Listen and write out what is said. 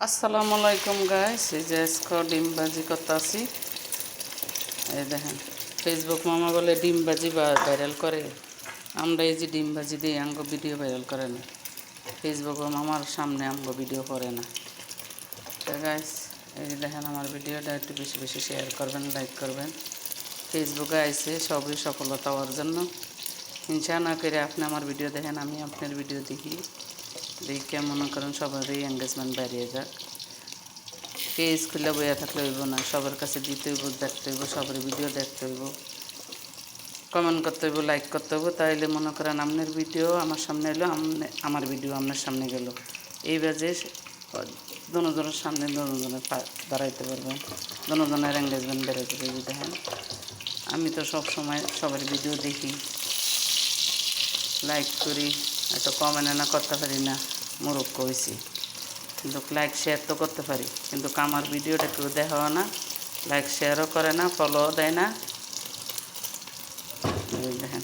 আসসালামু আলাইকুম গাইস, এই যে আজকে ডিম ভাজি করতেছি। এই দেখেন, ফেসবুক মামা বলে ডিম ভাজি ভাইরাল করে। আমরা এই যে ডিম ভাজি দিই, আমগো ভিডিও ভাইরাল করে না। ফেসবুক মামার সামনে আমগো ভিডিও করে না। তো গাইস, এই যে দেখেন, আমার ভিডিওটা একটু বেশি বেশি শেয়ার করবেন, লাইক করবেন। ফেসবুকে আইসে সবই সফলতা হওয়ার জন্য। হিংসা না করে আপনি আমার ভিডিও দেখেন, আমি আপনার ভিডিও দেখি। দেখে মনে করেন সবারই এঙ্গেজমেন্ট বাড়িয়ে যাক। পেজ খুলে বইয়া থাকলে হইব না, সবার কাছে দিতে হইব, দেখতে হইব, সবার ভিডিও দেখতে হইব, কমেন্ট করতে হইব, লাইক করতে হইব। তাইলে মনে করেন আপনার ভিডিও আমার সামনে এলো, আমার ভিডিও আপনার সামনে গেল। এই বাজে দুজনের সামনে দুজনের দাঁড়াইতে পারবেন, দুজনের এঙ্গেজমেন্ট বেড়াইতে পারবে। দেখেন, আমি তো সব সময় সবার ভিডিও দেখি, লাইক করি, এত কমেন্ট না করতে পারি না, মুরক্ষ হয়েছি। কিন্তু লাইক শেয়ার তো করতে পারি, কিন্তু আমার ভিডিওটা কেউ দেখাও না, লাইক শেয়ারও করে না, ফলোও দেয় না। দেখেন।